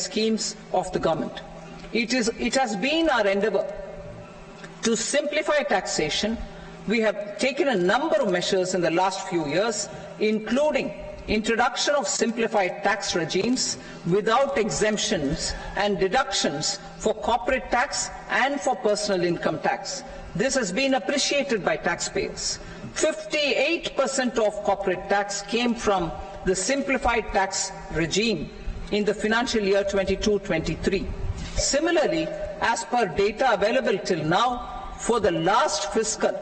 schemes of the government. It has been our endeavour to simplify taxation. We have taken a number of measures in the last few years, including introduction of simplified tax regimes without exemptions and deductions for corporate tax and for personal income tax. This has been appreciated by taxpayers. 58% of corporate tax came from the simplified tax regime in the financial year 22-23. Similarly, as per data available till now, for the last fiscal,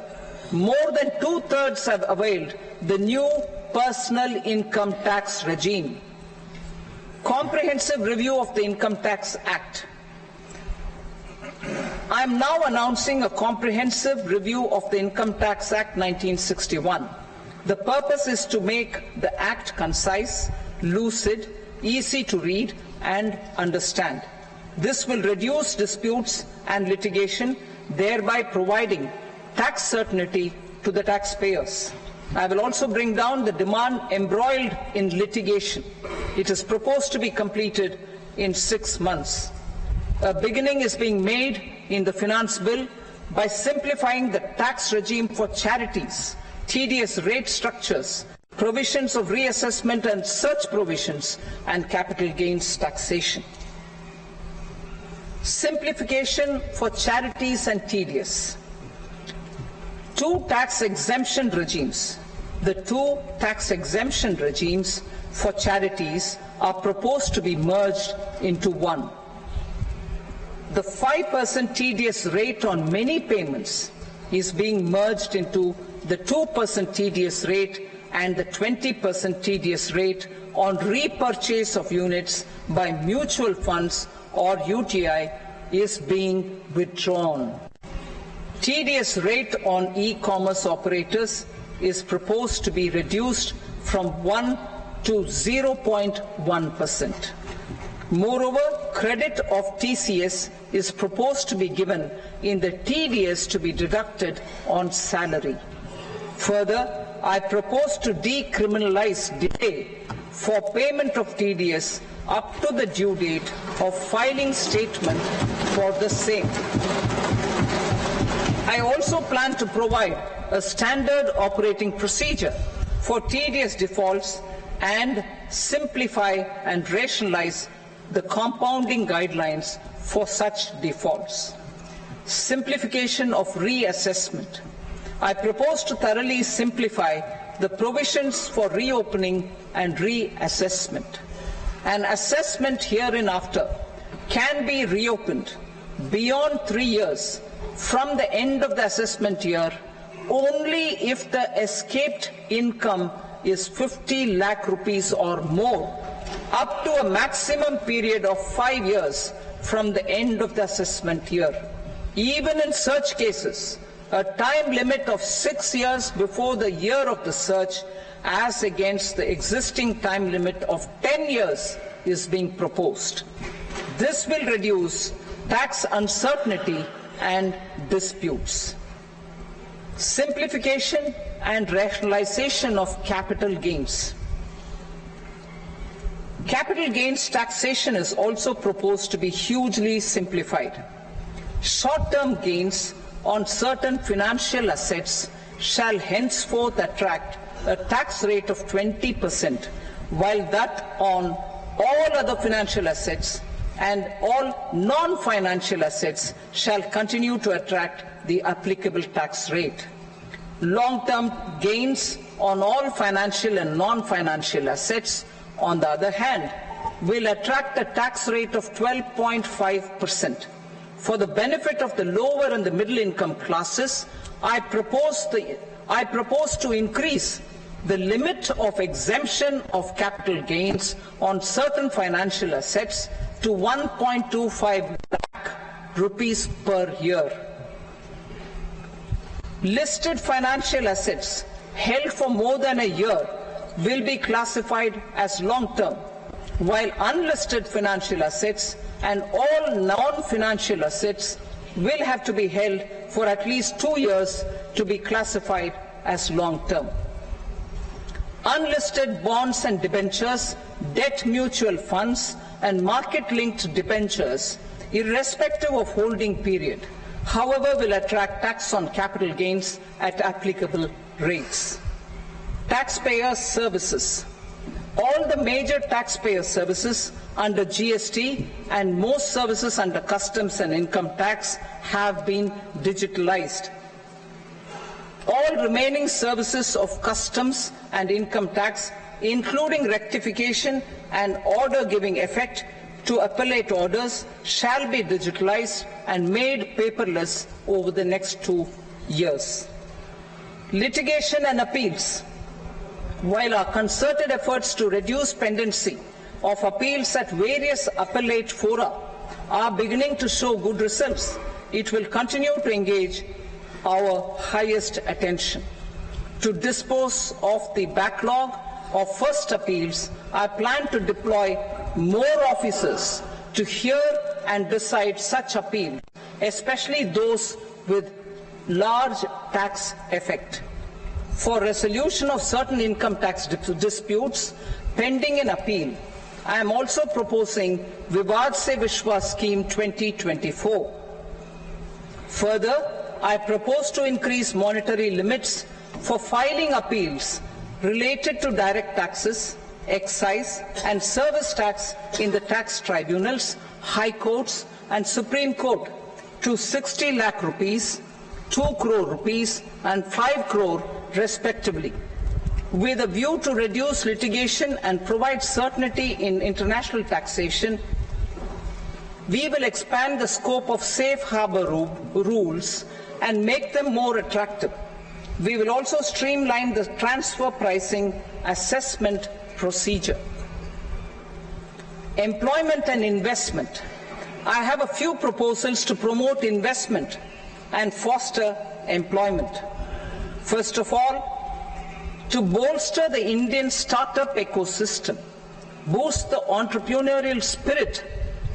more than 2/3 have availed the new personal income tax regime. Comprehensive review of the Income Tax Act. I am now announcing a comprehensive review of the Income Tax Act 1961. The purpose is to make the Act concise, lucid, easy to read and understand. This will reduce disputes and litigation, thereby providing tax certainty to the taxpayers. I will also bring down the demand embroiled in litigation. It is proposed to be completed in 6 months. A beginning is being made in the Finance Bill by simplifying the tax regime for charities, TDS rate structures, provisions of reassessment and such provisions, and capital gains taxation. Simplification for charities and TDS. Two tax exemption regimes. The two tax exemption regimes for charities are proposed to be merged into one. The 5% TDS rate on many payments is being merged into the 2% TDS rate, and the 20% TDS rate on repurchase of units by mutual funds or UTI is being withdrawn. TDS rate on e-commerce operators is proposed to be reduced from 1 to 0.1%. Moreover, credit of TCS is proposed to be given in the TDS to be deducted on salary. Further, I propose to decriminalize delay for payment of TDS up to the due date of filing statement for the same. I also plan to provide a standard operating procedure for TDS defaults and simplify and rationalize the compounding guidelines for such defaults. Simplification of reassessment. I propose to thoroughly simplify the provisions for reopening and reassessment. An assessment hereinafter can be reopened beyond 3 years from the end of the assessment year only if the escaped income is 50 lakh rupees or more, up to a maximum period of 5 years from the end of the assessment year. Even in such cases, a time limit of 6 years before the year of the search, as against the existing time limit of 10 years, is being proposed. This will reduce tax uncertainty and disputes. Simplification and rationalization of capital gains. Capital gains taxation is also proposed to be hugely simplified. Short-term gains on certain financial assets shall henceforth attract a tax rate of 20%, while that on all other financial assets and all non-financial assets shall continue to attract the applicable tax rate. Long-term gains on all financial and non-financial assets, on the other hand, will attract a tax rate of 12.5%. For the benefit of the lower and the middle income classes, I propose to increase the limit of exemption of capital gains on certain financial assets to 1.25 lakh rupees per year. Listed financial assets held for more than a year will be classified as long-term, while unlisted financial assets and all non-financial assets will have to be held for at least 2 years to be classified as long-term. Unlisted bonds and debentures, debt mutual funds, and market-linked debentures, irrespective of holding period, however, will attract tax on capital gains at applicable rates. Taxpayer services. All the major taxpayer services under GST and most services under customs and income tax have been digitalized. All remaining services of customs and income tax, including rectification and order giving effect to appellate orders, shall be digitalized and made paperless over the next 2 years. Litigation and appeals. While our concerted efforts to reduce pendency of appeals at various appellate fora are beginning to show good results, it will continue to engage our highest attention. To dispose of the backlog of first appeals, I plan to deploy more officers to hear and decide such appeals, especially those with large tax effect. For resolution of certain income tax disputes pending an appeal, I am also proposing Vivad Se Vishwas Scheme 2024. Further, I propose to increase monetary limits for filing appeals related to direct taxes, excise and service tax in the tax tribunals, high courts and Supreme Court to 60 lakh rupees, 2 crore rupees and 5 crore respectively, with a view to reduce litigation and provide certainty in international taxation. We will expand the scope of safe harbor rules and make them more attractive. We will also streamline the transfer pricing assessment procedure. Employment and investment. I have a few proposals to promote investment and foster employment. First of all, to bolster the Indian startup ecosystem, boost the entrepreneurial spirit,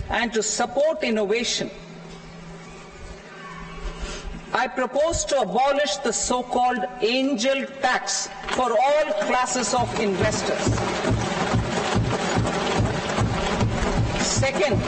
and to support innovation, I propose to abolish the so-called angel tax for all classes of investors. Second,